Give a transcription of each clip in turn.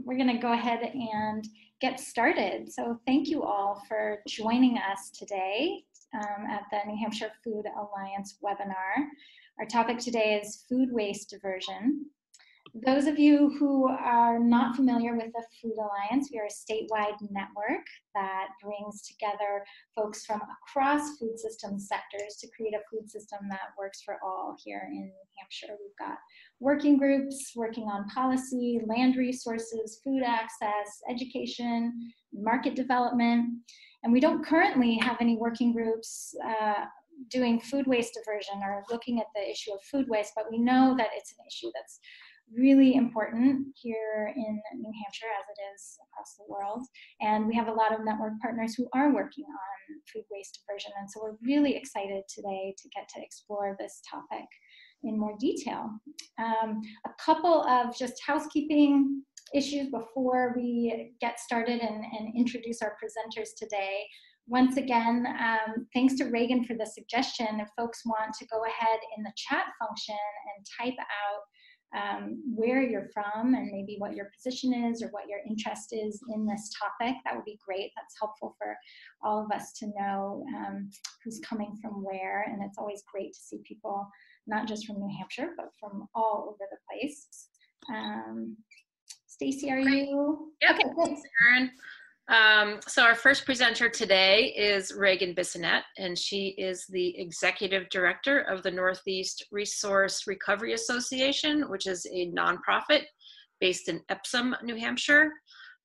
We're going to go ahead and get started. So thank you all for joining us today at the New Hampshire Food Alliance webinar. Our topic today is food waste diversion. Those of you who are not familiar with the Food Alliance, we are a statewide network that brings together folks from across food system sectors to create a food system that works for all here in New Hampshire. We've got working groups working on policy, land resources, food access, education, market development. And we don't currently have any working groups doing food waste diversion or looking at the issue of food waste, but we know that it's an issue that's really important here in New Hampshire as it is across the world. And we have a lot of network partners who are working on food waste diversion. And so we're really excited today to get to explore this topic in more detail. A couple of just housekeeping issues before we get started and introduce our presenters today. Once again, thanks to Reagan for the suggestion. If folks want to go ahead in the chat function and type out where you're from and maybe what your position is or what your interest is in this topic, that would be great. That's helpful for all of us to know who's coming from where, and it's always great to see people not just from New Hampshire but from all over the place. Stacy, are you? Yep. Okay, thanks. Erin. So our first presenter today is Reagan Bissonette, and she is the Executive Director of the Northeast Resource Recovery Association, which is a nonprofit based in Epsom, New Hampshire.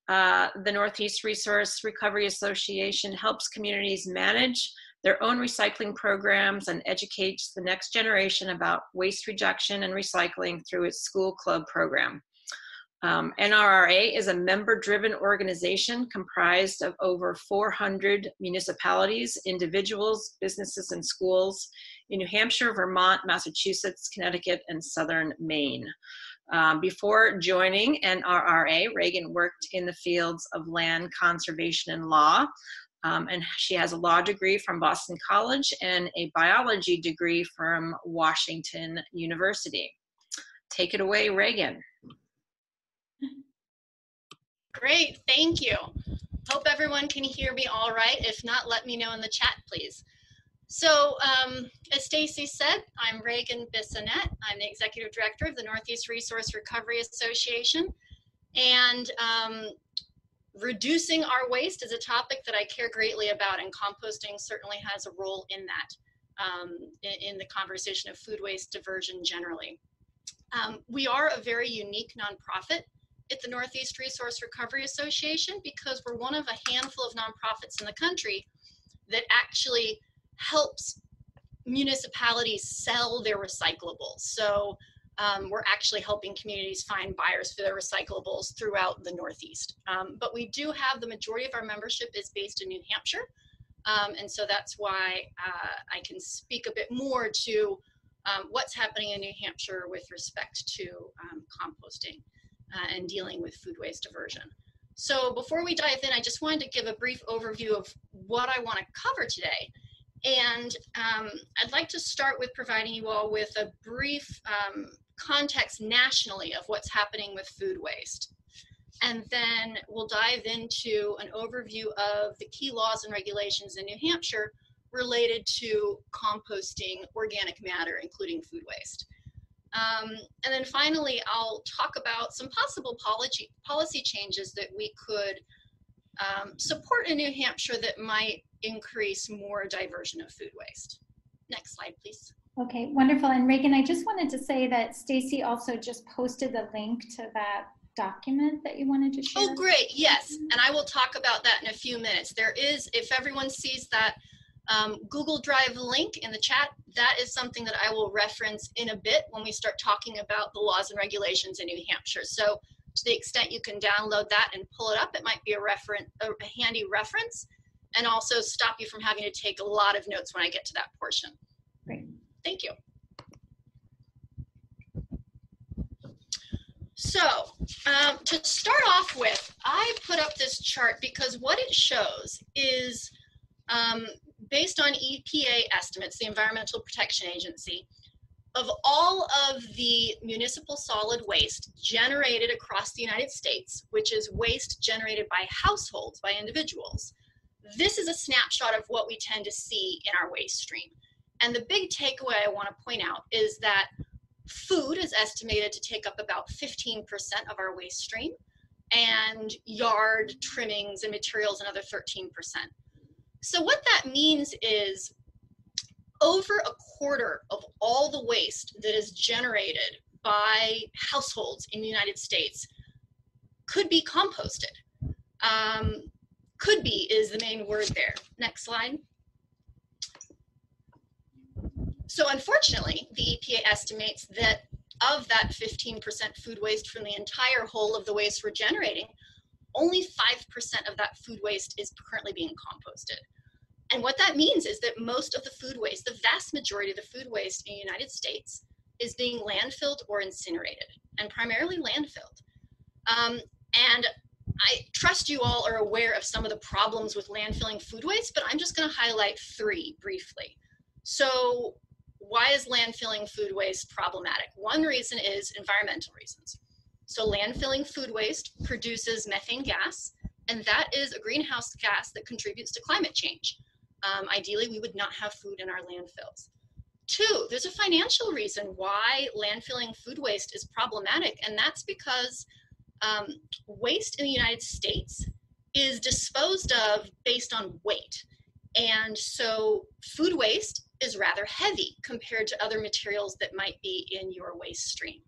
The Northeast Resource Recovery Association helps communities manage their own recycling programs and educates the next generation about waste reduction and recycling through its school club program. NRRA is a member-driven organization comprised of over 400 municipalities, individuals, businesses, and schools in New Hampshire, Vermont, Massachusetts, Connecticut, and Southern Maine. Before joining NRRA, Reagan worked in the fields of land conservation and law, and she has a law degree from Boston College and a biology degree from Washington University. Take it away, Reagan. Great, thank you. Hope everyone can hear me all right. If not, let me know in the chat, please. So, as Stacy said, I'm Reagan Bissonette. I'm the Executive Director of the Northeast Resource Recovery Association. And reducing our waste is a topic that I care greatly about, and composting certainly has a role in that, in the conversation of food waste diversion generally. We are a very unique nonprofit at the Northeast Resource Recovery Association because we're one of a handful of nonprofits in the country that actually helps municipalities sell their recyclables. So we're actually helping communities find buyers for their recyclables throughout the Northeast. But we do have the majority of our membership is based in New Hampshire. And so that's why I can speak a bit more to what's happening in New Hampshire with respect to composting and dealing with food waste diversion. So before we dive in, I just wanted to give a brief overview of what I want to cover today. And I'd like to start with providing you all with a brief context nationally of what's happening with food waste. And then we'll dive into an overview of the key laws and regulations in New Hampshire related to composting organic matter, including food waste. And then finally, I'll talk about some possible policy changes that we could support in New Hampshire that might increase more diversion of food waste. Next slide, please. Okay, wonderful. And Reagan, I just wanted to say that Stacy also just posted the link to that document that you wanted to share. Oh, great. Yes. And I will talk about that in a few minutes. There is, if everyone sees that Google Drive link in the chat, that is something that I will reference in a bit when we start talking about the laws and regulations in New Hampshire. So to the extent you can download that and pull it up, it might be a handy reference, and also stop you from having to take a lot of notes when I get to that portion. Great. Thank you. So to start off with, I put up this chart because what it shows is based on EPA estimates, the Environmental Protection Agency, of all of the municipal solid waste generated across the United States, which is waste generated by households, by individuals, this is a snapshot of what we tend to see in our waste stream. And the big takeaway I want to point out is that food is estimated to take up about 15% of our waste stream, and yard trimmings and materials another 13%. So what that means is over a quarter of all the waste that is generated by households in the United States could be composted. Could be is the main word there. Next slide. So unfortunately, the EPA estimates that of that 15% food waste from the entire whole of the waste we're generating, only 5% of that food waste is currently being composted. And what that means is that most of the food waste, the vast majority of the food waste in the United States is being landfilled or incinerated, and primarily landfilled. And I trust you all are aware of some of the problems with landfilling food waste, but I'm just going to highlight 3 briefly. So why is landfilling food waste problematic? One reason is environmental reasons. So landfilling food waste produces methane gas, and that is a greenhouse gas that contributes to climate change. Ideally, we would not have food in our landfills. 2, there's a financial reason why landfilling food waste is problematic, and that's because waste in the United States is disposed of based on weight. And so food waste is rather heavy compared to other materials that might be in your waste stream.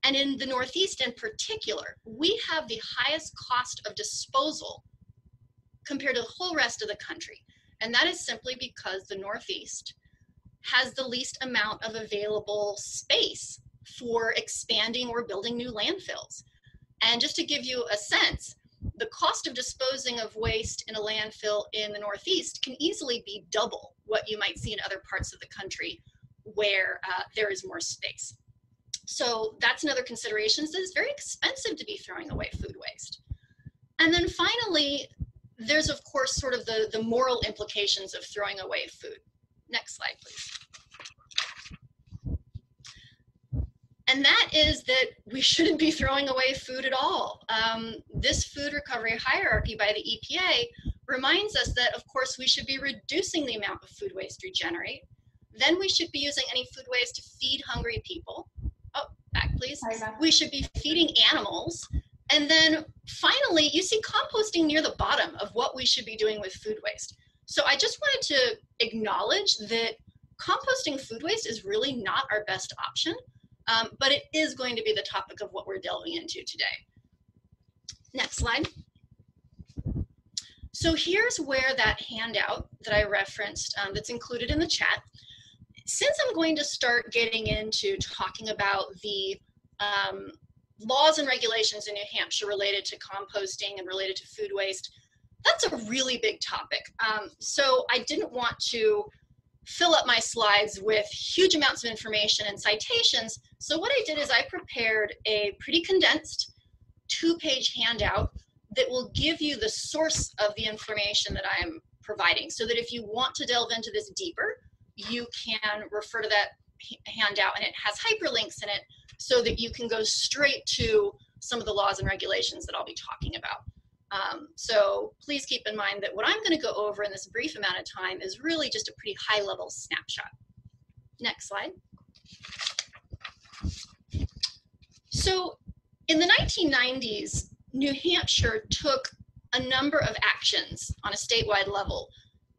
And in the Northeast in particular, we have the highest cost of disposal compared to the whole rest of the country. And that is simply because the Northeast has the least amount of available space for expanding or building new landfills. And just to give you a sense, the cost of disposing of waste in a landfill in the Northeast can easily be double what you might see in other parts of the country where there is more space. So that's another consideration. So it's very expensive to be throwing away food waste. And then finally, there's of course sort of the moral implications of throwing away food. Next slide, please. And that is that we shouldn't be throwing away food at all. This food recovery hierarchy by the EPA reminds us that, of course, we should be reducing the amount of food waste we generate. Then we should be using any food waste to feed hungry people. Oh, back please. We should be feeding animals. And then finally, you see composting near the bottom of what we should be doing with food waste. So I just wanted to acknowledge that composting food waste is really not our best option. But it is going to be the topic of what we're delving into today. Next slide. So here's where that handout that I referenced that's included in the chat. Since I'm going to start getting into talking about the laws and regulations in New Hampshire related to composting and related to food waste, that's a really big topic. So I didn't want to fill up my slides with huge amounts of information and citations. So what I did is I prepared a pretty condensed 2-page handout that will give you the source of the information that I am providing, so that if you want to delve into this deeper, you can refer to that handout, and it has hyperlinks in it so that you can go straight to some of the laws and regulations that I'll be talking about. So please keep in mind that what I'm going to go over in this brief amount of time is really just a pretty high-level snapshot. Next slide. So in the 1990s, New Hampshire took a number of actions on a statewide level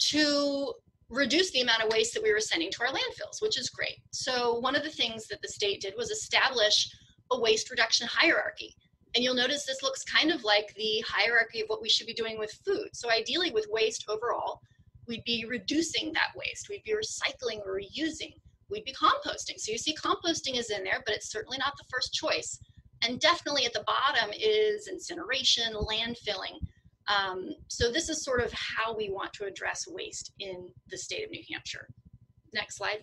to reduce the amount of waste that we were sending to our landfills, which is great. So one of the things that the state did was establish a waste reduction hierarchy. And you'll notice this looks kind of like the hierarchy of what we should be doing with food. So ideally with waste overall, we'd be reducing that waste. We'd be recycling or reusing. We'd be composting. So you see composting is in there, but it's certainly not the first choice. And definitely at the bottom is incineration, landfilling. So this is sort of how we want to address waste in the state of New Hampshire. Next slide.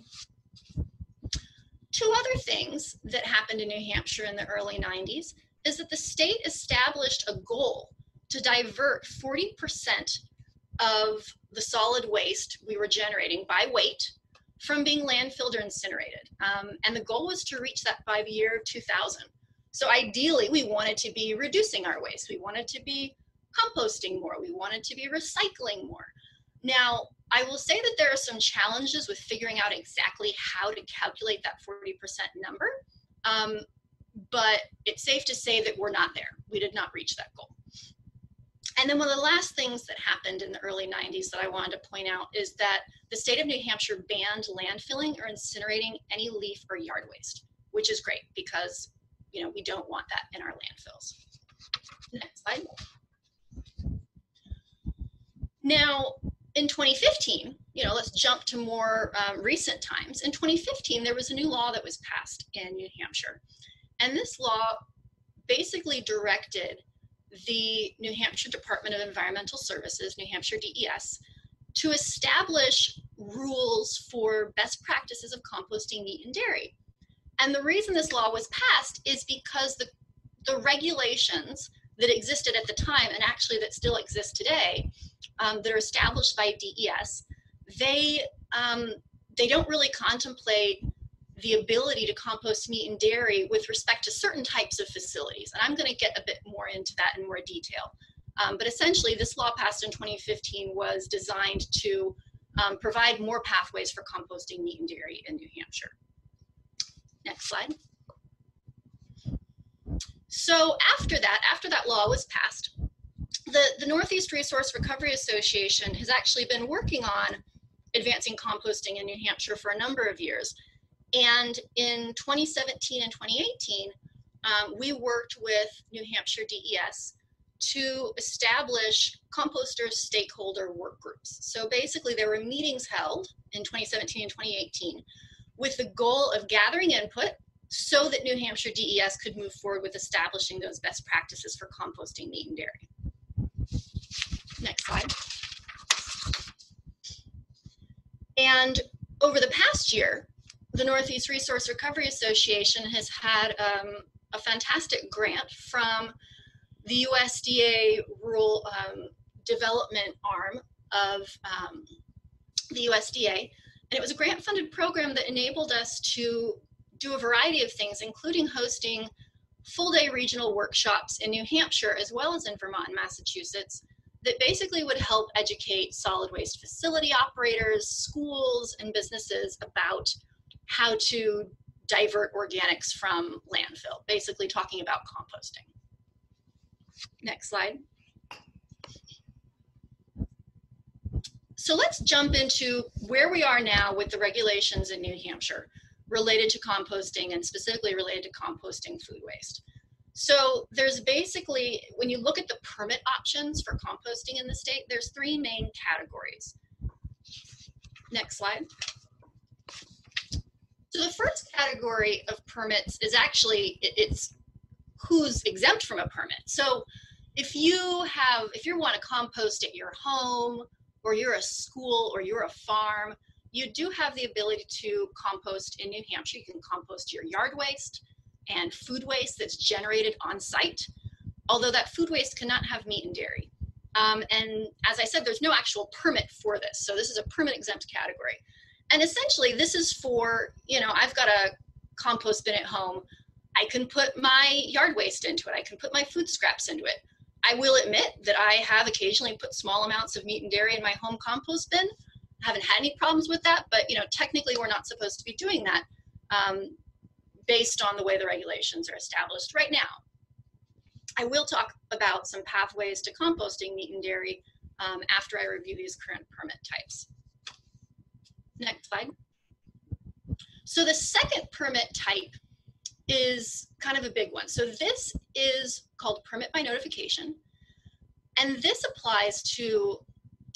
2 other things that happened in New Hampshire in the early 90s is that the state established a goal to divert 40% of the solid waste we were generating by weight from being landfilled or incinerated. And the goal was to reach that by the year 2000. So ideally, we wanted to be reducing our waste. We wanted to be composting more. We wanted to be recycling more. Now, I will say that there are some challenges with figuring out exactly how to calculate that 40% number, but it's safe to say that we're not there. We did not reach that goal. And then one of the last things that happened in the early 90s that I wanted to point out is that the state of New Hampshire banned landfilling or incinerating any leaf or yard waste, which is great because, you know, we don't want that in our landfills. Next slide. Now, in 2015, you know, let's jump to more recent times. In 2015, there was a new law that was passed in New Hampshire. And this law basically directed the New Hampshire Department of Environmental Services, New Hampshire DES, to establish rules for best practices of composting meat and dairy. And the reason this law was passed is because the regulations that existed at the time, and actually that still exist today, that are established by DES, they don't really contemplate the ability to compost meat and dairy with respect to certain types of facilities. And I'm going to get a bit more into that in more detail. But essentially, this law passed in 2015 was designed to provide more pathways for composting meat and dairy in New Hampshire. Next slide. So after that law was passed, the Northeast Resource Recovery Association has actually been working on advancing composting in New Hampshire for a number of years. And in 2017 and 2018, we worked with New Hampshire DES to establish composter stakeholder work groups. So basically there were meetings held in 2017 and 2018 with the goal of gathering input so that New Hampshire DES could move forward with establishing those best practices for composting meat and dairy. Next slide. And over the past year, the Northeast Resource Recovery Association has had a fantastic grant from the USDA Rural Development arm of the USDA. And it was a grant-funded program that enabled us to do a variety of things, including hosting full-day regional workshops in New Hampshire, as well as in Vermont and Massachusetts, that basically would help educate solid waste facility operators, schools, and businesses about how to divert organics from landfill, basically talking about composting. Next slide. So let's jump into where we are now with the regulations in New Hampshire related to composting and specifically related to composting food waste. So there's basically, when you look at the permit options for composting in the state, there's three main categories. Next slide. So the first category of permits is actually, it's who's exempt from a permit. So if you want to compost at your home, or you're a school, or you're a farm, you do have the ability to compost in New Hampshire. You can compost your yard waste and food waste that's generated on site, although that food waste cannot have meat and dairy. And as I said, there's no actual permit for this. So this is a permit exempt category. And essentially this is for, you know, I've got a compost bin at home. I can put my yard waste into it. I can put my food scraps into it. I will admit that I have occasionally put small amounts of meat and dairy in my home compost bin. I haven't had any problems with that, but, you know, technically we're not supposed to be doing that based on the way the regulations are established right now. I will talk about some pathways to composting meat and dairy after I review these current permit types. Next slide. So the second permit type is kind of a big one. So this is called permit by notification. And this applies to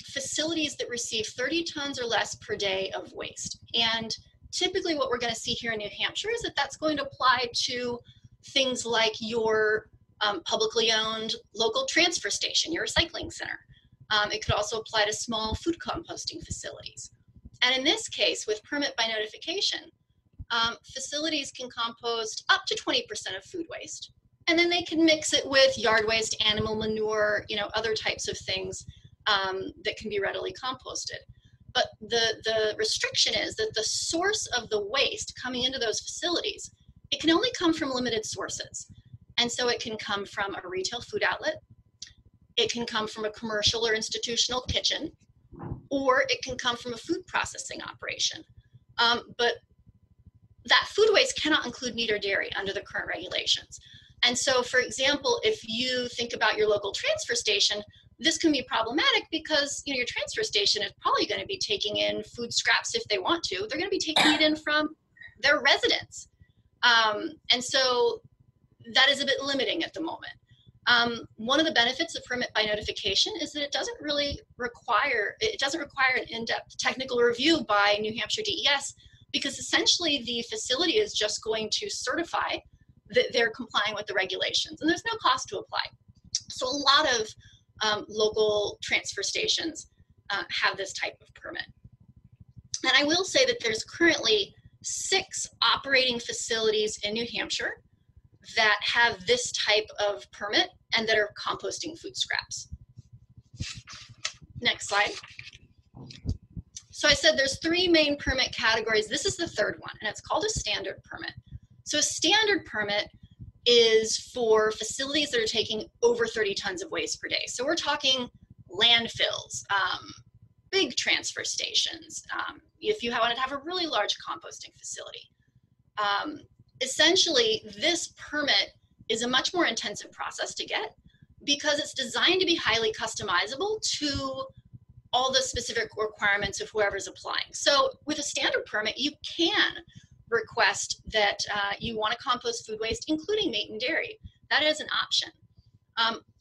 facilities that receive 30 tons or less per day of waste. And typically what we're going to see here in New Hampshire is that that's going to apply to things like your publicly owned local transfer station, your recycling center. It could also apply to small food composting facilities. And in this case, with permit by notification, facilities can compost up to 20% of food waste. And then they can mix it with yard waste, animal manure, you know, other types of things that can be readily composted. But the restriction is that the source of the waste coming into those facilities, it can only come from limited sources. And so it can come from a retail food outlet, it can come from a commercial or institutional kitchen, or it can come from a food processing operation. But that food waste cannot include meat or dairy under the current regulations. And so, for example, if you think about your local transfer station, this can be problematic because your transfer station is probably going to be taking in food scraps if they want to. They're going to be taking it in from their residents. And so that is a bit limiting at the moment. One of the benefits of permit by notification is that it doesn't require an in-depth technical review by New Hampshire DES, because essentially the facility is just going to certify that they're complying with the regulations, and there's no cost to apply. So a lot of local transfer stations have this type of permit. And I will say that there's currently 6 operating facilities in New Hampshire that have this type of permit and that are composting food scraps. Next slide. So I said there's 3 main permit categories. This is the 3rd one, and it's called a standard permit. So a standard permit is for facilities that are taking over 30 tons of waste per day. So we're talking landfills, big transfer stations, if you wanted to have a really large composting facility. Essentially, this permit is a much more intensive process to get because it's designed to be highly customizable to all the specific requirements of whoever's applying. So with a standard permit, you can request that you want to compost food waste, including meat and dairy. That is an option.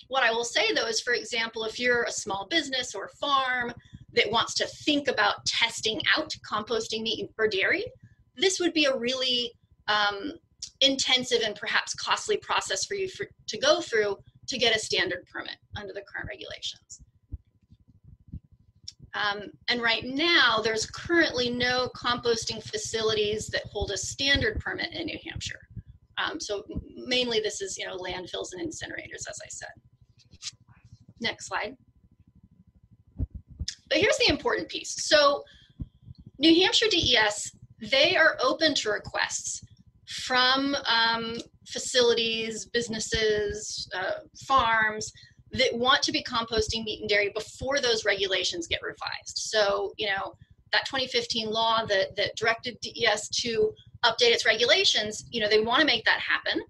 What I will say though is, for example, if you're a small business or farm that wants to think about testing out composting meat or dairy, this would be a really intensive and perhaps costly process for you to go through to get a standard permit under the current regulations. And right now, there's currently no composting facilities that hold a standard permit in New Hampshire. So mainly this is, landfills and incinerators, as I said. Next slide. But here's the important piece. So New Hampshire DES, they are open to requests from facilities, businesses, farms that want to be composting meat and dairy before those regulations get revised. So, that 2015 law that directed DES to update its regulations, they want to make that happen.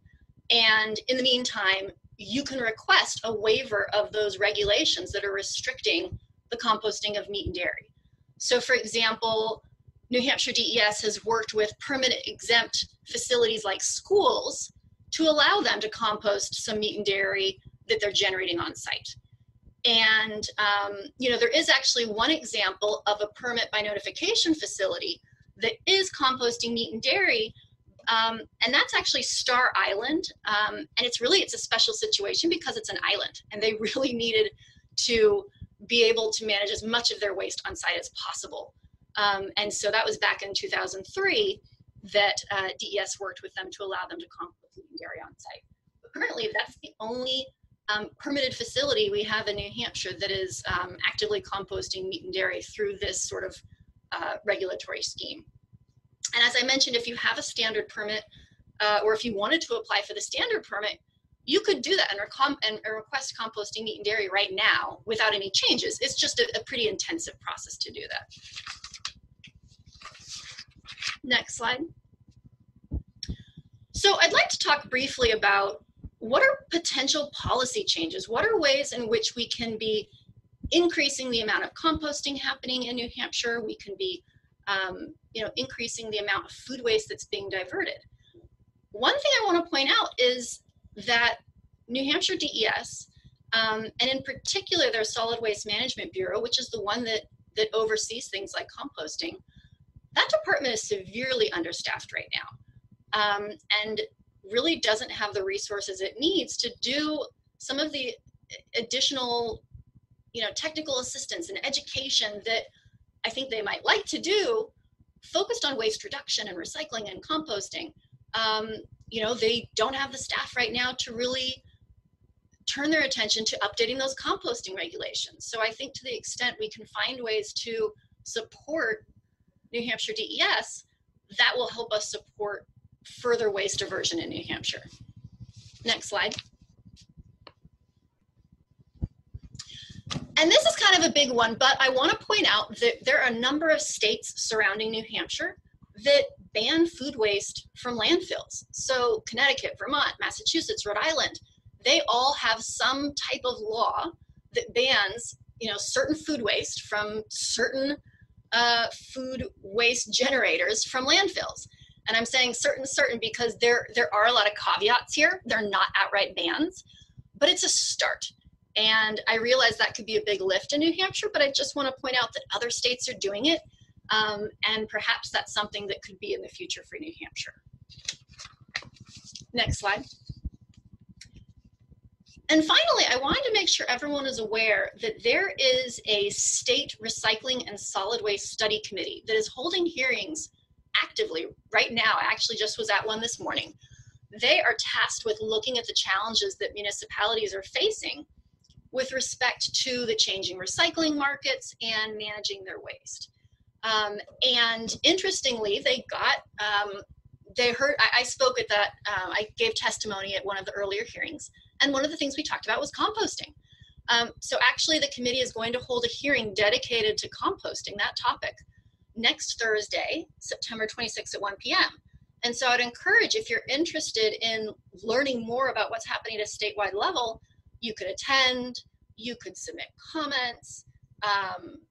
And in the meantime, you can request a waiver of those regulations that are restricting the composting of meat and dairy. So for example, New Hampshire DES has worked with permit exempt facilities like schools to allow them to compost some meat and dairy that they're generating on site. And, there is actually one example of a permit by notification facility that is composting meat and dairy, and that's actually Star Island. And it's a special situation because it's an island, and they really needed to be able to manage as much of their waste on site as possible. And so that was back in 2003 that DES worked with them to allow them to compost meat and dairy on site. But currently, that's the only permitted facility we have in New Hampshire that is actively composting meat and dairy through this sort of regulatory scheme. And as I mentioned, if you have a standard permit, or if you wanted to apply for the standard permit, you could do that and request composting meat and dairy right now without any changes. It's just a pretty intensive process to do that. Next slide. So I'd like to talk briefly about what are potential policy changes? What are ways in which we can be increasing the amount of composting happening in New Hampshire? We can be increasing the amount of food waste that's being diverted. One thing I want to point out is that New Hampshire DES, and in particular their Solid Waste Management Bureau, which is the one that oversees things like composting, that department is severely understaffed right now, and really doesn't have the resources it needs to do some of the additional, technical assistance and education that I think they might like to do, focused on waste reduction and recycling and composting. They don't have the staff right now to really turn their attention to updating those composting regulations. So I think to the extent we can find ways to support New Hampshire DES, that will help us support further waste diversion in New Hampshire. Next slide. And this is kind of a big one, but I want to point out that there are a number of states surrounding New Hampshire that ban food waste from landfills. So Connecticut, Vermont, Massachusetts, Rhode Island, they all have some type of law that bans, certain food waste from certain food waste generators from landfills. And I'm saying certain because there are a lot of caveats here. They're not outright bans, but it's a start. And I realize that could be a big lift in New Hampshire, but I just want to point out that other states are doing it. And perhaps that's something that could be in the future for New Hampshire. Next slide. And finally, I wanted to make sure everyone is aware that there is a state recycling and solid waste study committee that is holding hearings actively right now. I actually just was at one this morning. They are tasked with looking at the challenges that municipalities are facing with respect to the changing recycling markets and managing their waste. And interestingly, they got, I spoke at that, I gave testimony at one of the earlier hearings, and one of the things we talked about was composting. So actually the committee is going to hold a hearing dedicated to composting, that topic, next Thursday, September 26th at 1 p.m. And so I'd encourage, if you're interested in learning more about what's happening at a statewide level, you could attend, you could submit comments,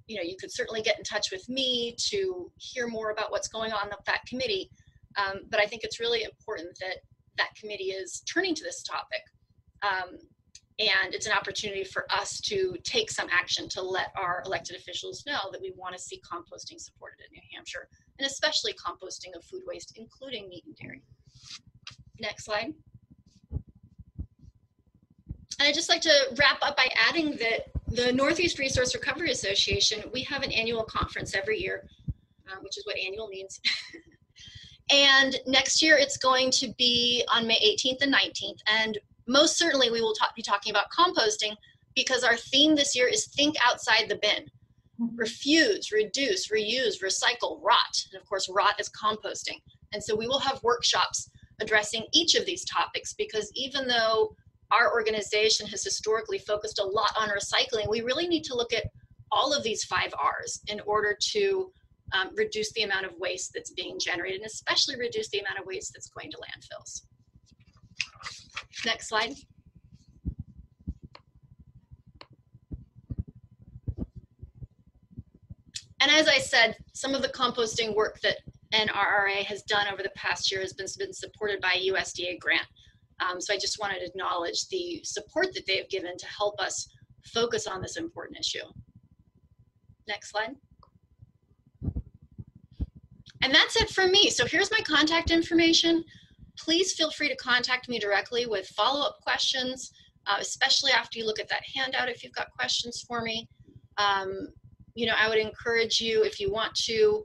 you could certainly get in touch with me to hear more about what's going on with that committee. But I think it's really important that that committee is turning to this topic. And it's an opportunity for us to take some action to let our elected officials know that we want to see composting supported in New Hampshire, and especially composting of food waste, including meat and dairy. Next slide. And I'd just like to wrap up by adding that the Northeast Resource Recovery Association, we have an annual conference every year, which is what annual means. And next year it's going to be on May 18th and 19th. And most certainly we will be talking about composting, because our theme this year is think outside the bin. Refuse, reduce, reuse, recycle, rot. And of course, rot is composting. And so we will have workshops addressing each of these topics, because even though our organization has historically focused a lot on recycling, we really need to look at all of these 5 R's in order to reduce the amount of waste that's being generated, and especially reduce the amount of waste that's going to landfills. Next slide. And as I said, some of the composting work that NRRA has done over the past year has been supported by a USDA grant. So I just wanted to acknowledge the support that they've given to help us focus on this important issue. Next slide. And that's it from me. So here's my contact information. Please feel free to contact me directly with follow-up questions, especially after you look at that handout if you've got questions for me. I would encourage you, if you want to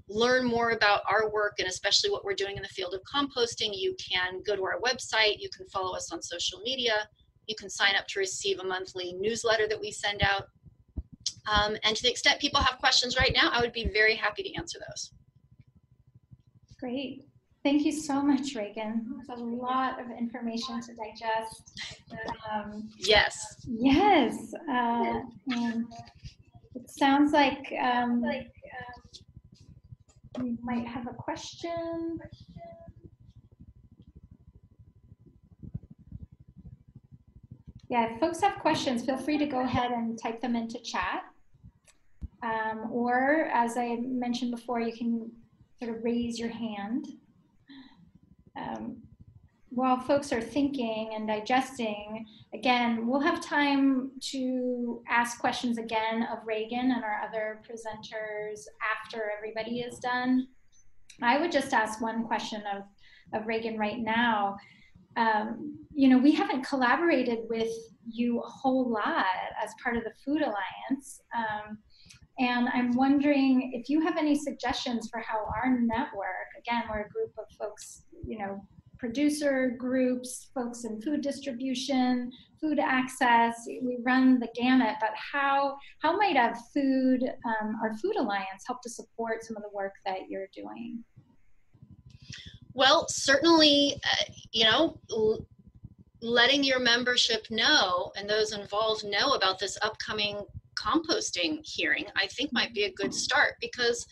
learn more about our work and especially what we're doing in the field of composting, you can go to our website, you can follow us on social media, you can sign up to receive a monthly newsletter that we send out. And to the extent people have questions right now, I would be very happy to answer those. Great. Thank you so much, Reagan. There's a lot of information to digest. Yes. Yes. And it sounds like we might have a question. Yeah, if folks have questions, feel free to go ahead and type them into chat. Or, as I mentioned before, you can sort of raise your hand. While folks are thinking and digesting, again, we'll have time to ask questions again of Reagan and our other presenters after everybody is done. I would just ask one question of Reagan right now. We haven't collaborated with you a whole lot as part of the Food Alliance. And I'm wondering if you have any suggestions for how our network, again, we're a group of folks, producer groups, folks in food distribution, food access, we run the gamut, but how might our Food Alliance help to support some of the work that you're doing? Well, certainly, letting your membership know and those involved know about this upcoming composting hearing, I think might be a good start, because,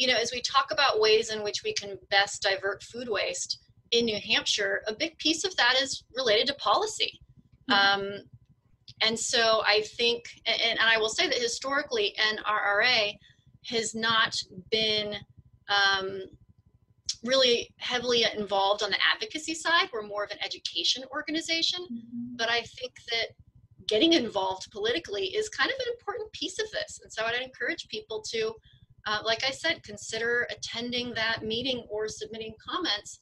as we talk about ways in which we can best divert food waste in New Hampshire, a big piece of that is related to policy. And so I think, and I will say that historically, NRRA has not been really heavily involved on the advocacy side. We're more of an education organization, but I think that getting involved politically is kind of an important piece of this. And so I'd encourage people to, like I said, consider attending that meeting or submitting comments,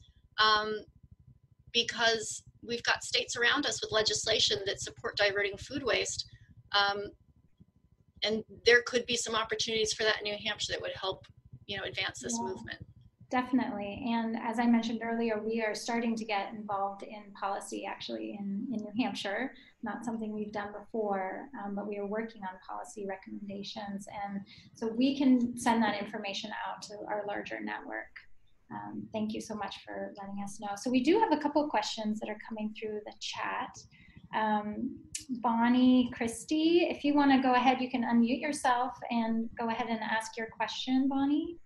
because we've got states around us with legislation that support diverting food waste. And there could be some opportunities for that in New Hampshire that would help, advance this movement. Definitely. And as I mentioned earlier, we are starting to get involved in policy actually in New Hampshire. Not something we've done before, but we are working on policy recommendations. And so we can send that information out to our larger network. Thank you so much for letting us know. So we do have a couple of questions that are coming through the chat. Bonnie Christie, if you want to go ahead, you can unmute yourself and go ahead and ask your question, Bonnie.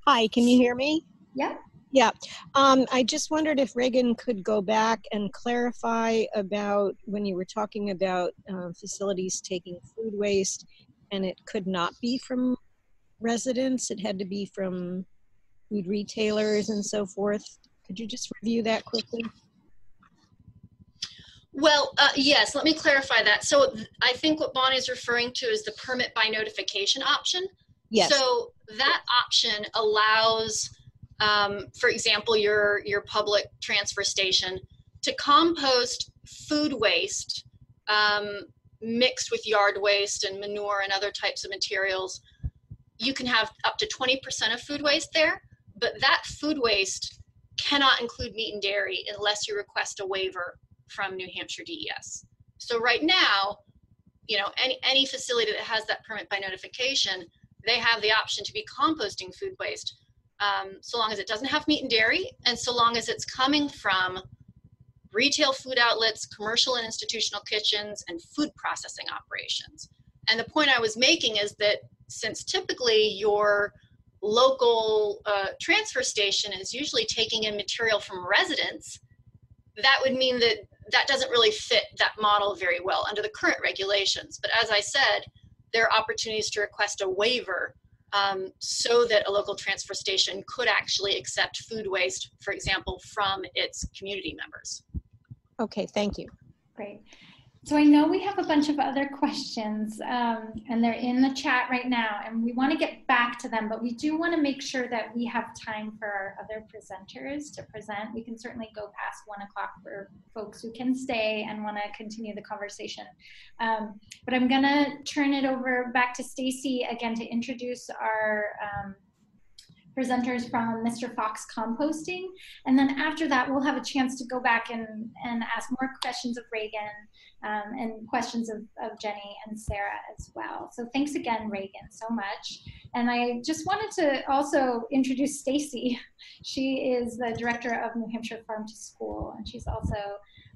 Hi, can you hear me? Yeah. Yeah. I just wondered if Reagan could go back and clarify about when you were talking about facilities taking food waste, and it could not be from residents, it had to be from food retailers and so forth. Could you just review that quickly? Well, yes, let me clarify that. So I think what Bonnie is referring to is the permit by notification option. Yes. So that option allows, for example, your public transfer station to compost food waste mixed with yard waste and manure and other types of materials. You can have up to 20% of food waste there, but that food waste cannot include meat and dairy unless you request a waiver from New Hampshire DES. So right now, any facility that has that permit by notification, they have the option to be composting food waste, so long as it doesn't have meat and dairy, and so long as it's coming from retail food outlets, commercial and institutional kitchens, and food processing operations. And the point I was making is that since typically your local transfer station is usually taking in material from residents, that would mean that that doesn't really fit that model very well under the current regulations. But as I said, there are opportunities to request a waiver so that a local transfer station could actually accept food waste, for example, from its community members. Okay, thank you. Great. So I know we have a bunch of other questions and they're in the chat right now, and we want to get back to them, but we do want to make sure that we have time for our other presenters to present. We can certainly go past 1 o'clock for folks who can stay and want to continue the conversation. But I'm going to turn it over back to Stacy again to introduce our presenters from Mr. Fox Composting. And then after that, we'll have a chance to go back and ask more questions of Reagan and questions of Jenny and Sarah as well. So thanks again, Reagan, so much. And I just wanted to also introduce Stacy. She is the director of New Hampshire Farm to School, and she's also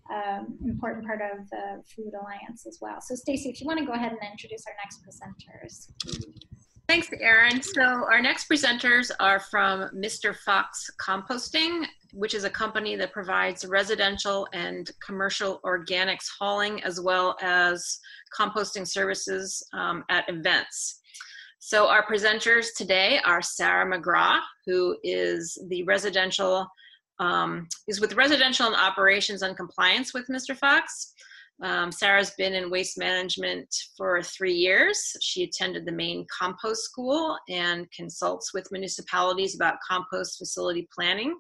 an important part of the Food Alliance as well. So Stacy, if you want to go ahead and introduce our next presenters. Thanks, Erin. So our next presenters are from Mr. Fox Composting, which is a company that provides residential and commercial organics hauling as well as composting services at events. So our presenters today are Sarah McGraw, who is the residential, is with residential and operations and compliance with Mr. Fox. Sarah's been in waste management for 3 years. She attended the Maine Compost School and consults with municipalities about compost facility planning.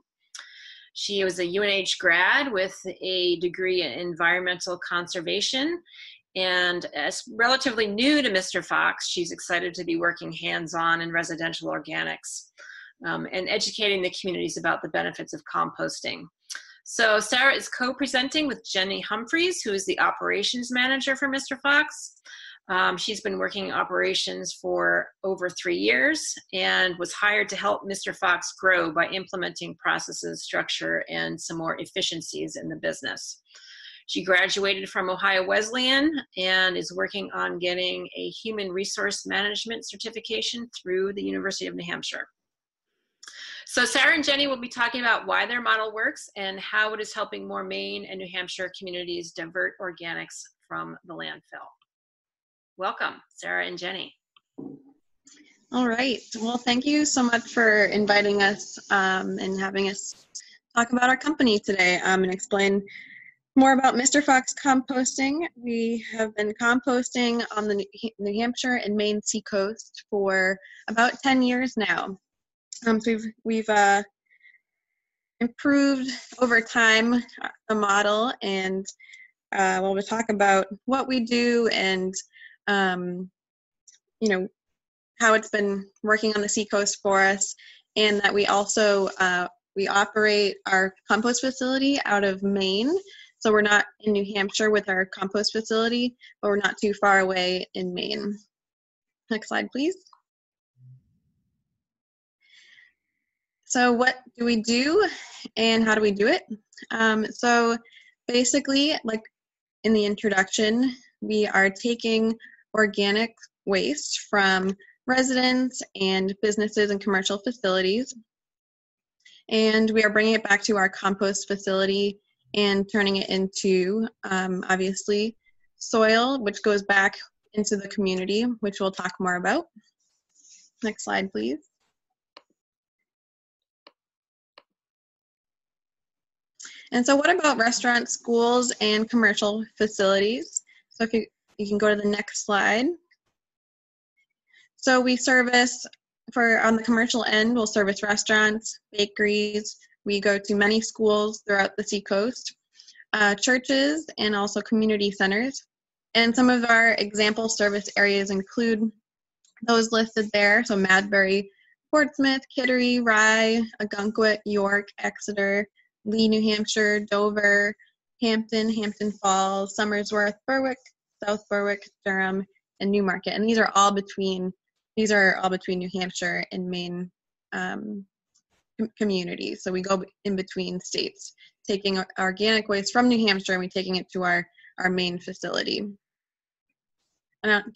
She was a UNH grad with a degree in environmental conservation, and as relatively new to Mr. Fox, she's excited to be working hands-on in residential organics and educating the communities about the benefits of composting. So Sarah is co-presenting with Jenny Humphrys, who is the operations manager for Mr. Fox. She's been working in operations for over 3 years and was hired to help Mr. Fox grow by implementing processes, structure, and some more efficiencies in the business. She graduated from Ohio Wesleyan and is working on getting a human resource management certification through the University of New Hampshire. So Sarah and Jenny will be talking about why their model works and how it is helping more Maine and New Hampshire communities divert organics from the landfill. Welcome, Sarah and Jenny. All right. Well, thank you so much for inviting us and having us talk about our company today and explain more about Mr. Fox Composting. We have been composting on the New Hampshire and Maine seacoast for about 10 years now. So we've improved over time the model, and we'll talk about what we do and you know, how it's been working on the seacoast for us, and that we also we operate our compost facility out of Maine. So we're not in New Hampshire with our compost facility, but we're not too far away in Maine. Next slide, please. So what do we do and how do we do it? So basically, like in the introduction, we are taking organic waste from residents and businesses and commercial facilities, and we are bringing it back to our compost facility and turning it into, obviously, soil, which goes back into the community, which we'll talk more about. Next slide, please. And so what about restaurants, schools, and commercial facilities? So if you can go to the next slide. So we service, on the commercial end, we'll service restaurants, bakeries. We go to many schools throughout the seacoast, churches, and also community centers. And some of our example service areas include those listed there. So Madbury, Portsmouth, Kittery, Rye, Ogunquit, York, Exeter, Lee, New Hampshire, Dover, Hampton, Hampton Falls, Somersworth, Berwick, South Berwick, Durham, and Newmarket. And these are all between New Hampshire and Maine communities. So we go in between states, taking organic waste from New Hampshire and we're taking it to our Maine facility.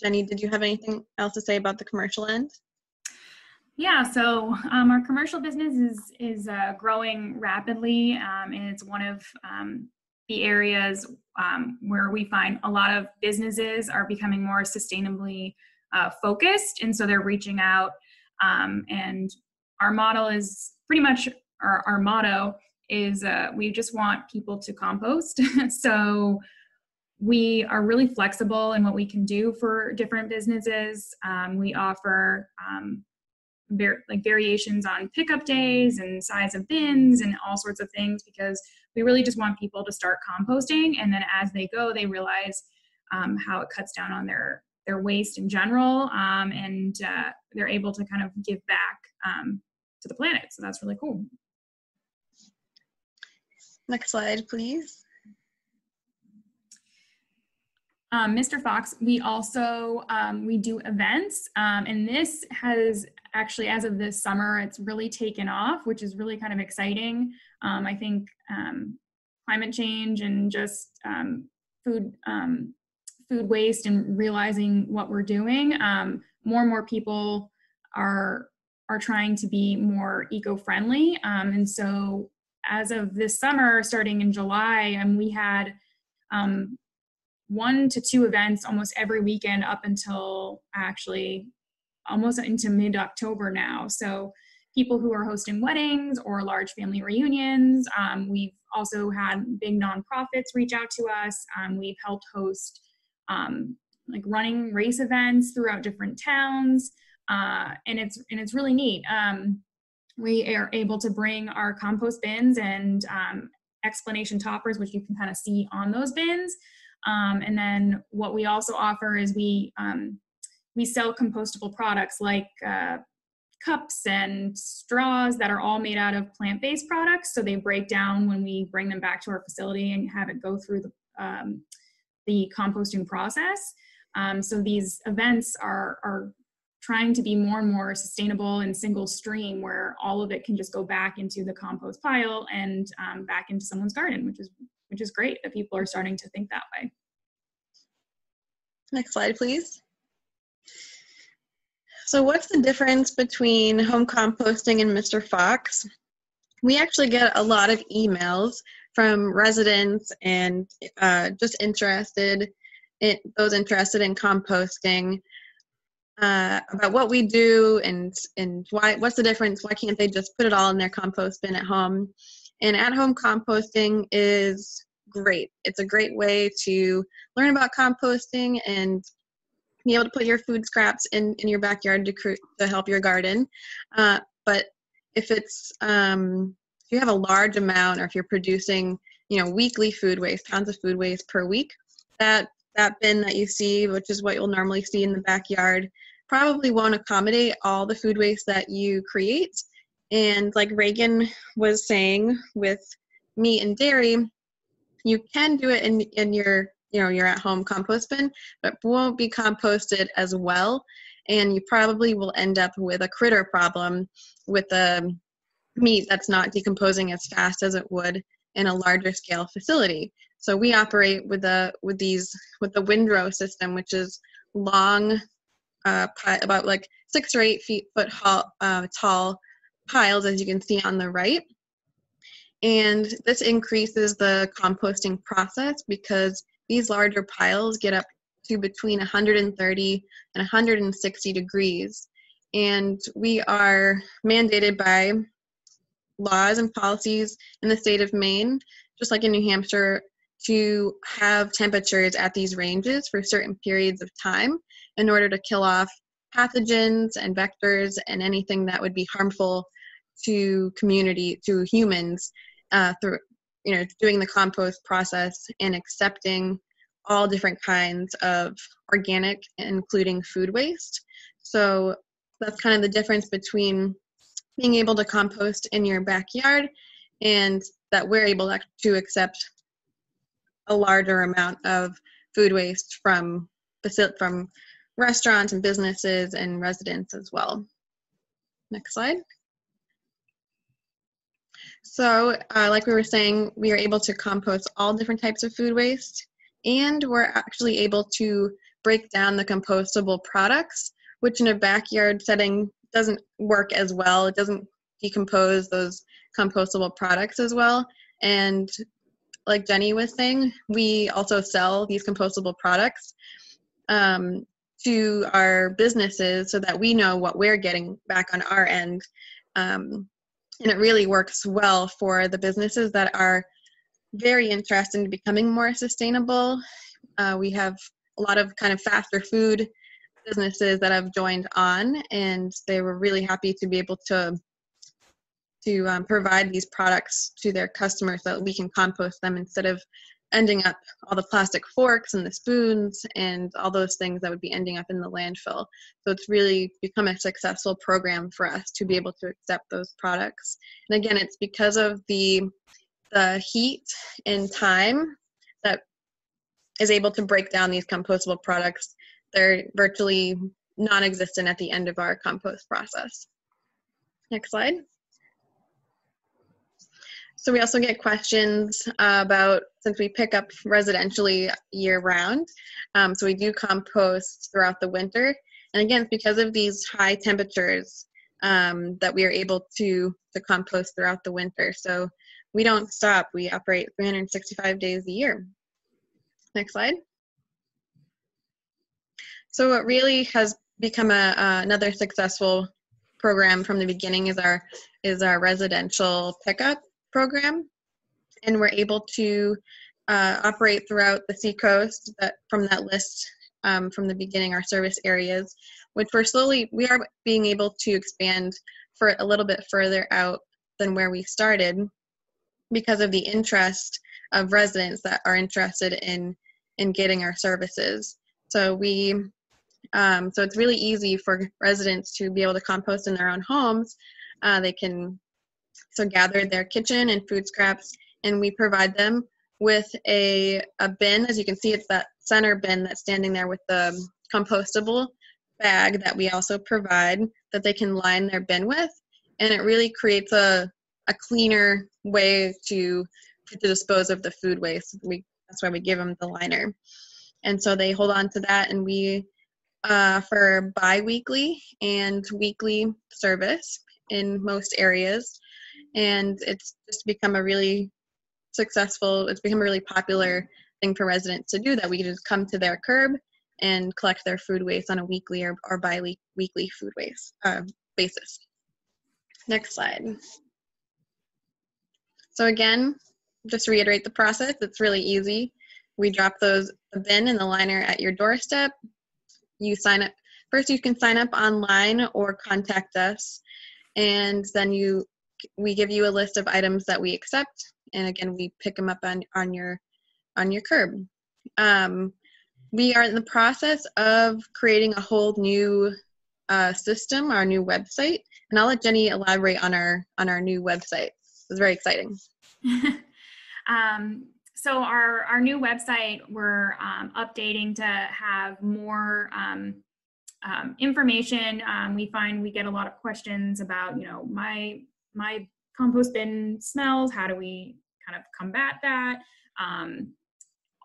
Jenny, did you have anything else to say about the commercial end? Yeah, so our commercial business is growing rapidly, and it's one of the areas where we find a lot of businesses are becoming more sustainably focused, and so they're reaching out, and our model is pretty much, our motto is we just want people to compost. So we are really flexible in what we can do for different businesses. We offer variations on pickup days and size of bins and all sorts of things, because we really just want people to start composting, and then as they go, they realize how it cuts down on their waste in general, and they're able to kind of give back to the planet. So that's really cool. Next slide, please. Mr. Fox, we also, we do events, and this has actually, as of this summer, it's really taken off, which is really kind of exciting. I think climate change and just food waste and realizing what we're doing, more and more people are trying to be more eco-friendly. And so as of this summer, starting in July, we had 1 to 2 events almost every weekend up until actually almost into mid-October now. So people who are hosting weddings or large family reunions. We've also had big nonprofits reach out to us. We've helped host like running race events throughout different towns, and it's really neat. We are able to bring our compost bins and explanation toppers, which you can kind of see on those bins. And then what we also offer is we sell compostable products like cups and straws that are all made out of plant-based products. So they break down when we bring them back to our facility and have it go through the composting process. So these events are trying to be more and more sustainable and single stream, where all of it can just go back into the compost pile and back into someone's garden, which is great that people are starting to think that way. Next slide, please. So what's the difference between home composting and Mr. Fox? We actually get a lot of emails from residents and just those interested in composting about what we do and what's the difference. Why can't they just put it all in their compost bin at home? And at-home composting is great. It's a great way to learn about composting and be able to put your food scraps in your backyard to help your garden. But if it's if you have a large amount, or if you're producing, weekly food waste, tons of food waste per week, that bin that you see, which is what you'll normally see in the backyard, probably won't accommodate all the food waste that you create. And like Reagan was saying, with meat and dairy, you can do it in your your at-home compost bin, but it won't be composted as well, and you probably will end up with a critter problem with the meat that's not decomposing as fast as it would in a larger scale facility. So we operate with the windrow system, which is long, about like 6 or 8 foot tall piles, as you can see on the right. And this increases the composting process because these larger piles get up to between 130 and 160 degrees. And we are mandated by laws and policies in the state of Maine, just like in New Hampshire, to have temperatures at these ranges for certain periods of time in order to kill off pathogens and vectors and anything that would be harmful to humans through doing the compost process and accepting all different kinds of organic, including food waste. So that's kind of the difference between being able to compost in your backyard and that we're able to accept a larger amount of food waste from restaurants and businesses and residents as well. Next slide. So like we were saying, we are able to compost all different types of food waste, and we're actually able to break down the compostable products, which in a backyard setting doesn't work as well. It doesn't decompose those compostable products as well. And like Jenny was saying, we also sell these compostable products to our businesses so that we know what we're getting back on our end. And it really works well for the businesses that are very interested in becoming more sustainable. We have a lot of kind of faster food businesses that have joined on, and they were really happy to be able to provide these products to their customers so that we can compost them instead of ending up all the plastic forks and the spoons and all those things that would be ending up in the landfill. So it's really become a successful program for us to be able to accept those products. And again, it's because of the heat and time that is able to break down these compostable products. They're virtually non-existent at the end of our compost process. Next slide. So we also get questions about, since we pick up residentially year-round, so we do compost throughout the winter. And again, it's because of these high temperatures that we are able to compost throughout the winter. So we don't stop. We operate 365 days a year. Next slide. So what really has become another successful program from the beginning is our residential pickup program, and we're able to operate throughout the seacoast. From that list from the beginning, our service areas, which we are being able to expand for a little bit further out than where we started because of the interest of residents that are interested in getting our services. So we So it's really easy for residents to be able to compost in their own homes. They can gather their kitchen and food scraps, and we provide them with a bin. As you can see, it's that center bin that's standing there with the compostable bag that we also provide that they can line their bin with. And it really creates a cleaner way to dispose of the food waste. That's why we give them the liner. And so they hold on to that, and we, for bi-weekly and weekly service in most areas. And it's just become a really it's become a really popular thing for residents to do, that we can just come to their curb and collect their food waste on a weekly or bi-weekly food waste basis. Next slide. So again, just to reiterate the process, it's really easy. We drop the bin and the liner at your doorstep. You sign up. First, you can sign up online or contact us, and then we give you a list of items that we accept, and again, we pick them up on your curb. We are in the process of creating a whole new system, our new website, and I'll let Jenny elaborate on our new website. It's very exciting. So our new website, we're updating to have more information. We find we get a lot of questions about, my compost bin smells. How do we kind of combat that?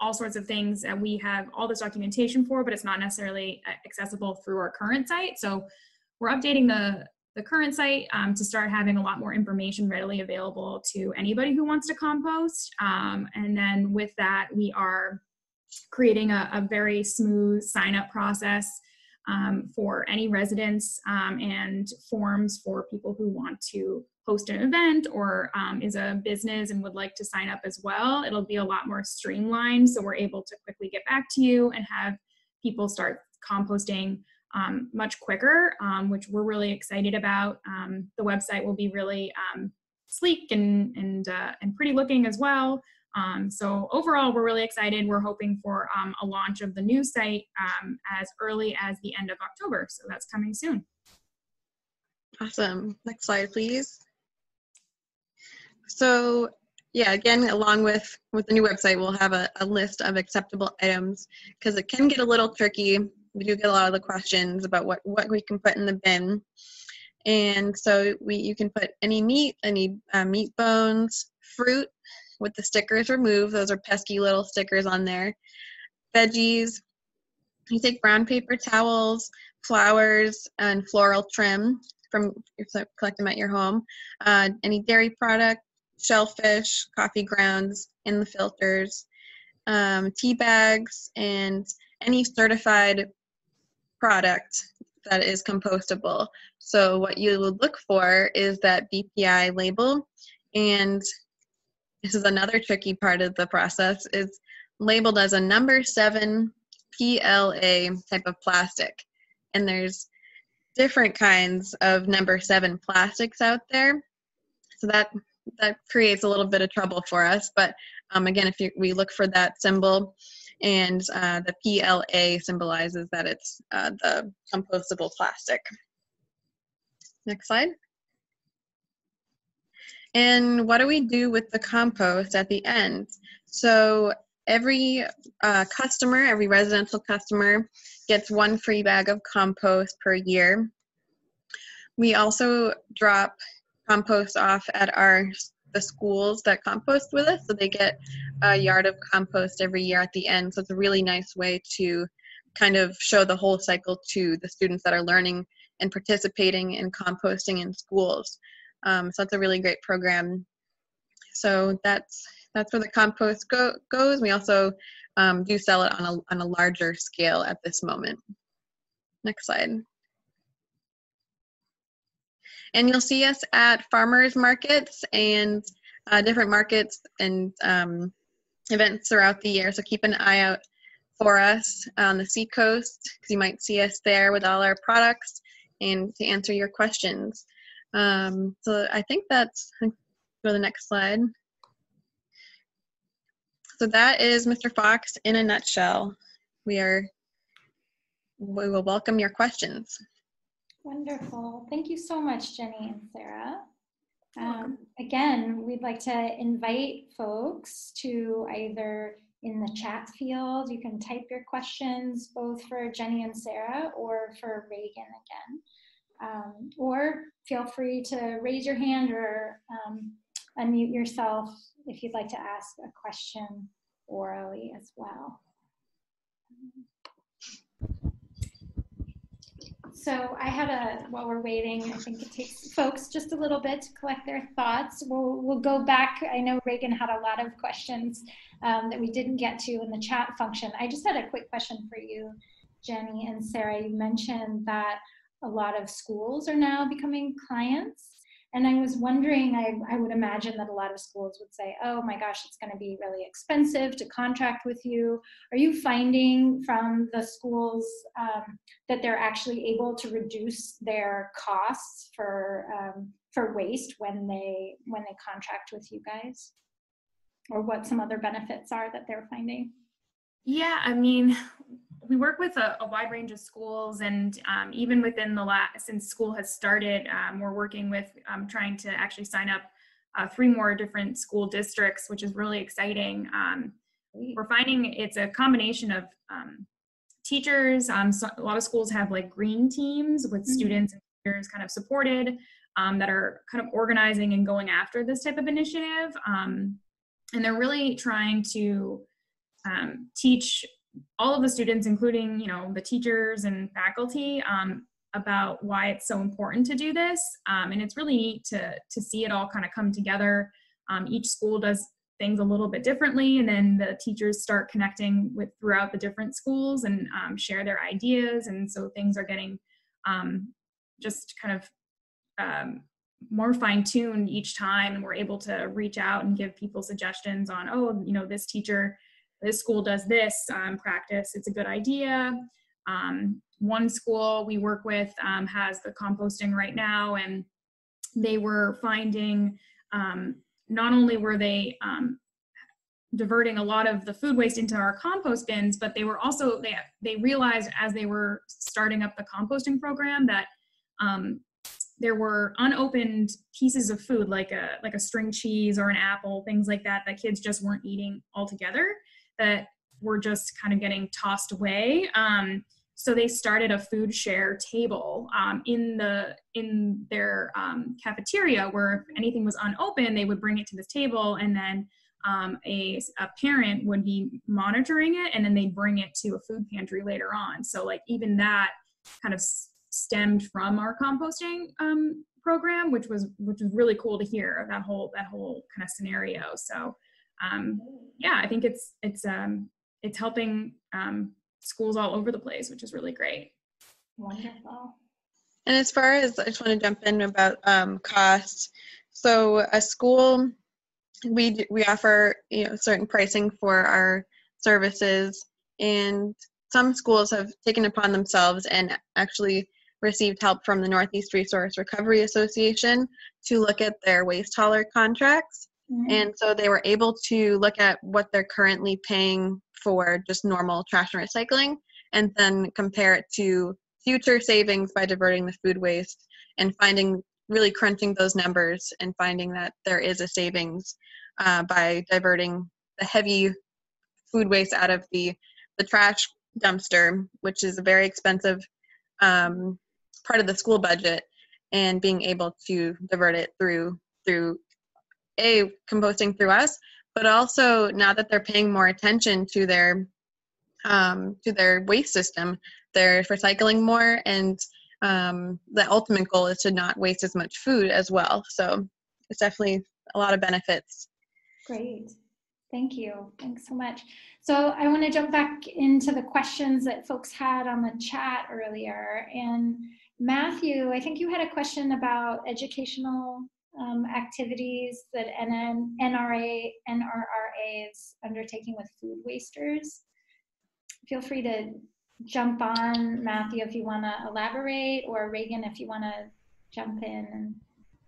All sorts of things that we have all this documentation for, but it's not necessarily accessible through our current site. So we're updating the current site to start having a lot more information readily available to anybody who wants to compost. And then with that, we are creating a very smooth sign-up process for any residents and forms for people who want to host an event or is a business and would like to sign up as well. It'll be a lot more streamlined, so we're able to quickly get back to you and have people start composting much quicker, which we're really excited about. The website will be really sleek and pretty looking as well. So overall, we're really excited. We're hoping for a launch of the new site as early as the end of October. So that's coming soon. Awesome. Next slide, please. So yeah, again, along with the new website, we'll have a list of acceptable items, because it can get a little tricky. We do get a lot of the questions about what we can put in the bin. And so you can put any meat, any meat bones, fruit with the stickers removed. Those are pesky little stickers on there. Veggies. You take brown paper towels, flowers, and floral trim from if you collect them at your home. Any dairy product, shellfish, coffee grounds in the filters, tea bags, and any certified product that is compostable. So what you would look for is that BPI label, and this is another tricky part of the process, is labeled as a number 7 PLA type of plastic. And there's different kinds of number 7 plastics out there. So that creates a little bit of trouble for us. But again, we look for that symbol, and the PLA symbolizes that it's the compostable plastic. Next slide. And what do we do with the compost at the end? So every every residential customer gets 1 free bag of compost per year. We also drop compost off at the schools that compost with us, so they get a yard of compost every year at the end. So it's a really nice way to kind of show the whole cycle to the students that are learning and participating in composting in schools. So that's a really great program. So that's where the compost goes. We also do sell it on a larger scale at this moment. Next slide. And you'll see us at farmers markets and different markets and events throughout the year. So keep an eye out for us on the Seacoast, because you might see us there with all our products and to answer your questions. So I think go to the next slide. So that is Mr. Fox in a nutshell. We are we will welcome your questions. Wonderful. Thank you so much, Jenny and Sarah. Again, we'd like to invite folks to either in the chat field, you can type your questions both for Jenny and Sarah or for Reagan again. Or feel free to raise your hand or unmute yourself if you'd like to ask a question orally as well. So I had while we're waiting, I think it takes folks just a little bit to collect their thoughts. We'll go back. I know Reagan had a lot of questions that we didn't get to in the chat function. I just had a quick question for you, Jenny and Sarah. You mentioned that a lot of schools are now becoming clients. And I was wondering, I would imagine that a lot of schools would say, oh my gosh, it's going to be really expensive to contract with you. Are you finding from the schools that they're actually able to reduce their costs for waste when they contract with you guys? Or what some other benefits are that they're finding? Yeah, I mean, we work with a wide range of schools, and even within since school has started, we're working with trying to actually sign up 3 more different school districts, which is really exciting. We're finding it's a combination of teachers. So a lot of schools have like green teams with students and teachers kind of supported that are kind of organizing and going after this type of initiative. And they're really trying to teach all of the students, including, the teachers and faculty, about why it's so important to do this. And it's really neat to see it all kind of come together. Each school does things a little bit differently, and then the teachers start connecting with throughout the different schools and share their ideas. And so things are getting just kind of more fine-tuned each time, and we're able to reach out and give people suggestions on, this school does this practice, it's a good idea. One school we work with has the composting right now, and they were finding not only were they diverting a lot of the food waste into our compost bins, but they were also, they realized as they were starting up the composting program that there were unopened pieces of food like a string cheese or an apple, things like that kids just weren't eating altogether, that were just kind of getting tossed away. So they started a food share table in their cafeteria, where if anything was unopened, they would bring it to this table, and then a parent would be monitoring it, and then they'd bring it to a food pantry later on. So like even that kind of stemmed from our composting program, which was really cool to hear, that whole kind of scenario. So yeah, I think it's helping schools all over the place, which is really great. Wonderful. And as far as, I just want to jump in about costs. So a school, we offer certain pricing for our services, and some schools have taken upon themselves and actually received help from the Northeast Resource Recovery Association to look at their waste hauler contracts. And so they were able to look at what they're currently paying for just normal trash and recycling, and then compare it to future savings by diverting the food waste, and really crunching those numbers and finding that there is a savings by diverting the heavy food waste out of the trash dumpster, which is a very expensive part of the school budget, and being able to divert it through composting through us, but also now that they're paying more attention to their waste system, they're recycling more, and the ultimate goal is to not waste as much food as well. So it's definitely a lot of benefits. Great. Thank you. Thanks so much. So I want to jump back into the questions that folks had on the chat earlier. And Matthew, I think you had a question about educational activities that NRRA is undertaking with food wasters. Feel free to jump on, Matthew, if you want to elaborate, or Reagan, if you want to jump in and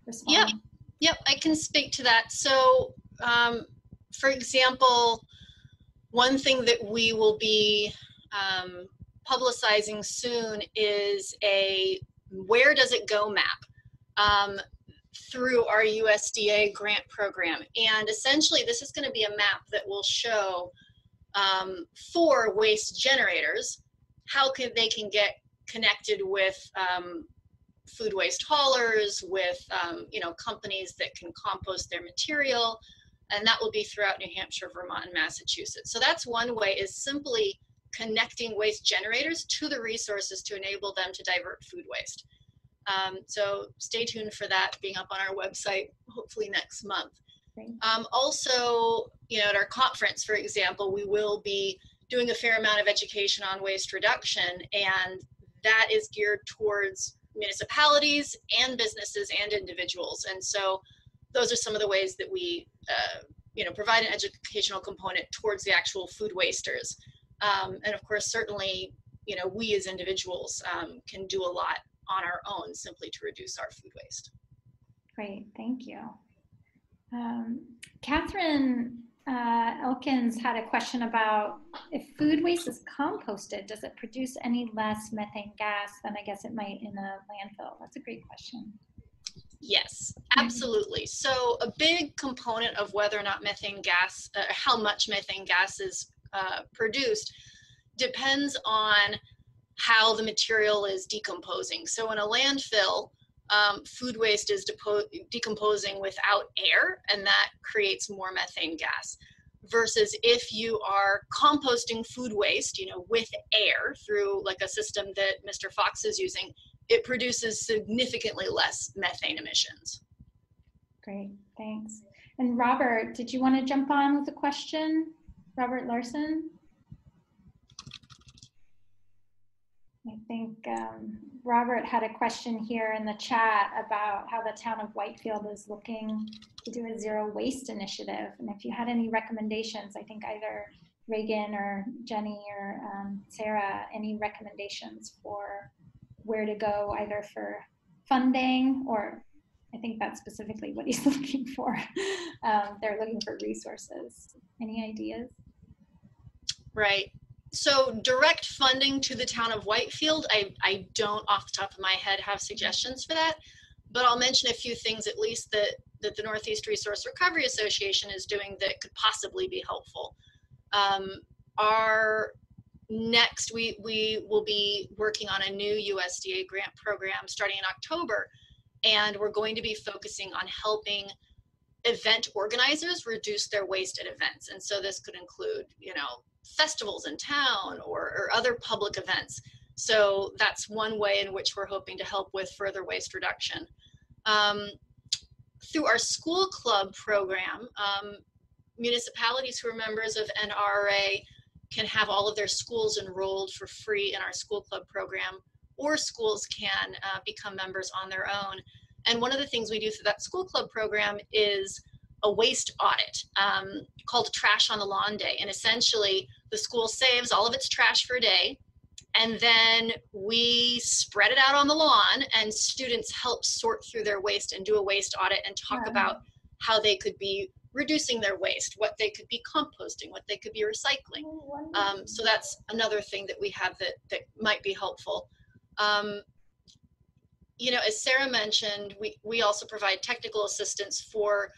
respond. Yep, I can speak to that. So, for example, one thing that we will be publicizing soon is a where does it go map through our USDA grant program. And essentially this is going to be a map that will show for waste generators how they can get connected with food waste haulers, with companies that can compost their material, and that will be throughout New Hampshire, Vermont, and Massachusetts. So that's one way, is simply connecting waste generators to the resources to enable them to divert food waste. So stay tuned for that being up on our website, hopefully next month. Also, at our conference, for example, we will be doing a fair amount of education on waste reduction, and that is geared towards municipalities and businesses and individuals. And so those are some of the ways that we provide an educational component towards the actual food wasters. And of course, certainly, we as individuals can do a lot on our own simply to reduce our food waste. Great, thank you. Catherine Elkins had a question about if food waste is composted, does it produce any less methane gas than I guess it might in a landfill? That's a great question. Yes, absolutely. So a big component of whether or not methane gas, how much methane gas is produced, depends on how the material is decomposing. So in a landfill, food waste is decomposing without air, and that creates more methane gas. Versus if you are composting food waste, with air through like a system that Mr. Fox is using, it produces significantly less methane emissions. Great, thanks. And Robert, did you want to jump on with a question? Robert Larson? I think Robert had a question here in the chat about how the town of Whitefield is looking to do a zero waste initiative. And if you had any recommendations, I think either Reagan or Jenny or Sarah, any recommendations for where to go, either for funding, or I think that's specifically what he's looking for. They're looking for resources. Any ideas? Right. So direct funding to the town of Whitefield, I don't off the top of my head have suggestions for that, but I'll mention a few things at least that the Northeast Resource Recovery Association is doing that could possibly be helpful. We will be working on a new USDA grant program starting in October, and we're going to be focusing on helping event organizers reduce their waste at events. And so this could include, festivals in town or other public events. So that's one way in which we're hoping to help with further waste reduction. Through our school club program, municipalities who are members of NRA can have all of their schools enrolled for free in our school club program, or schools can become members on their own. And one of the things we do through that school club program is a waste audit called Trash on the Lawn Day. And essentially, the school saves all of its trash for a day, and then we spread it out on the lawn, and students help sort through their waste and do a waste audit and talk about how they could be reducing their waste, what they could be composting, what they could be recycling. So that's another thing that we have that might be helpful. As Sarah mentioned, we also provide technical assistance for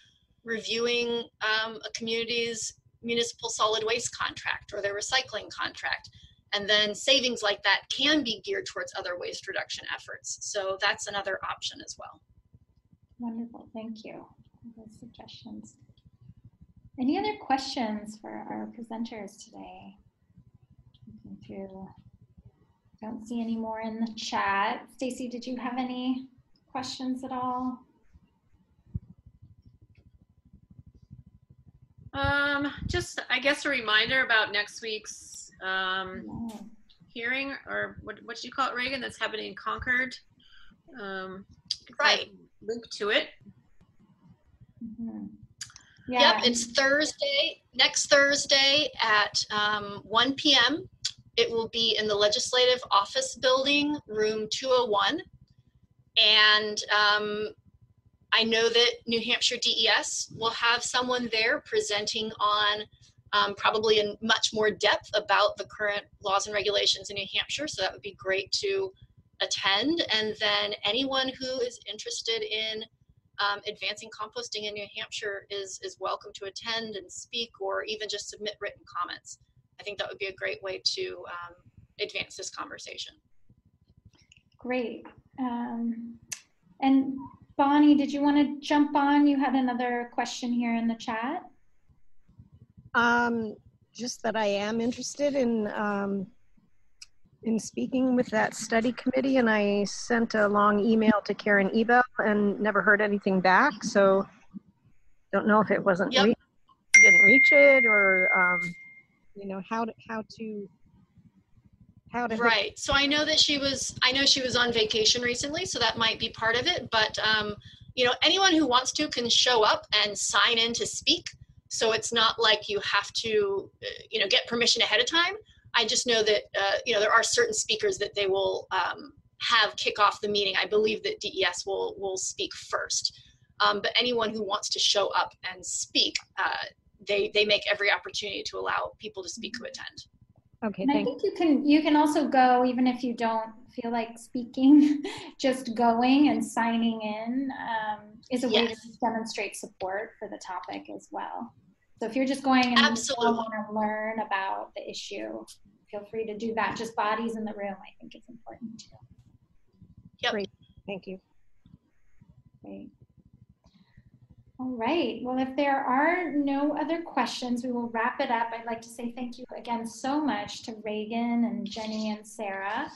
reviewing a community's municipal solid waste contract or their recycling contract. And then savings like that can be geared towards other waste reduction efforts. So that's another option as well. Wonderful, thank you for those suggestions. Any other questions for our presenters today? Don't see any more in the chat. Stacy, did you have any questions at all? Just, I guess, a reminder about next week's hearing, or what did you call it, Reagan, that's happening in Concord? Right. Link to it. Mm-hmm. Yeah. Yep, it's Thursday, next Thursday at 1 p.m. It will be in the Legislative Office Building, room 201. And I know that New Hampshire DES will have someone there presenting on probably in much more depth about the current laws and regulations in New Hampshire. So that would be great to attend. And then anyone who is interested in advancing composting in New Hampshire is welcome to attend and speak, or even just submit written comments. I think that would be a great way to advance this conversation. Great. And Bonnie, did you want to jump on? You had another question here in the chat. Just that I am interested in speaking with that study committee, and I sent a long email to Karen Ebel and never heard anything back. So don't know if it wasn't Yep. Didn't reach it, or you know, how to right. So I know that she was on vacation recently, so that might be part of it. But you know, anyone who wants to can show up and sign in to speak. So it's not like you have to, you know, get permission ahead of time. I just know that, you know, there are certain speakers that they will have kick off the meeting. I believe that DES will speak first. But anyone who wants to show up and speak, they make every opportunity to allow people to speak who attend. Okay, and I think you can also go even if you don't feel like speaking. Just going and signing in is a way to demonstrate support for the topic as well. So if you're just going and Absolutely want to learn about the issue, feel free to do that. Just bodies in the room, I think, is important too. Yep. Great. Thank you. Great. All right. Well, if there are no other questions, we will wrap it up. I'd like to say thank you again so much to Reagan and Jenny and Sarah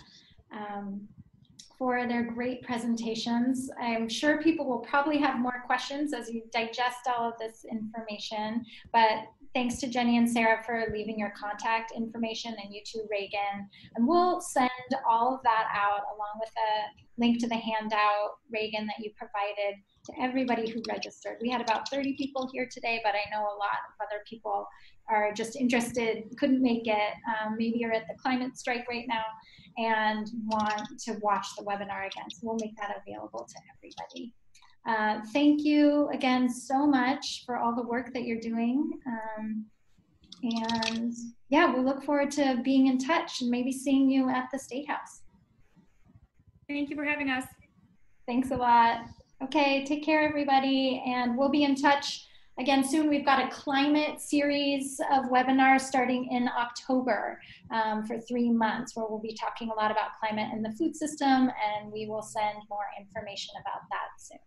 for their great presentations. I'm sure people will probably have more questions as you digest all of this information, but thanks to Jenny and Sarah for leaving your contact information, and you too, Reagan. And we'll send all of that out along with a link to the handout, Reagan, that you provided to everybody who registered. We had about 30 people here today, but I know a lot of other people are just interested, couldn't make it. Maybe you're at the climate strike right now and want to watch the webinar again. So we'll make that available to everybody. Thank you again so much for all the work that you're doing. And yeah, we'll look forward to being in touch and maybe seeing you at the State House. Thank you for having us. Thanks a lot. Okay, take care everybody, and we'll be in touch again soon. We've got a climate series of webinars starting in October for 3 months, where we'll be talking a lot about climate and the food system, and we will send more information about that soon.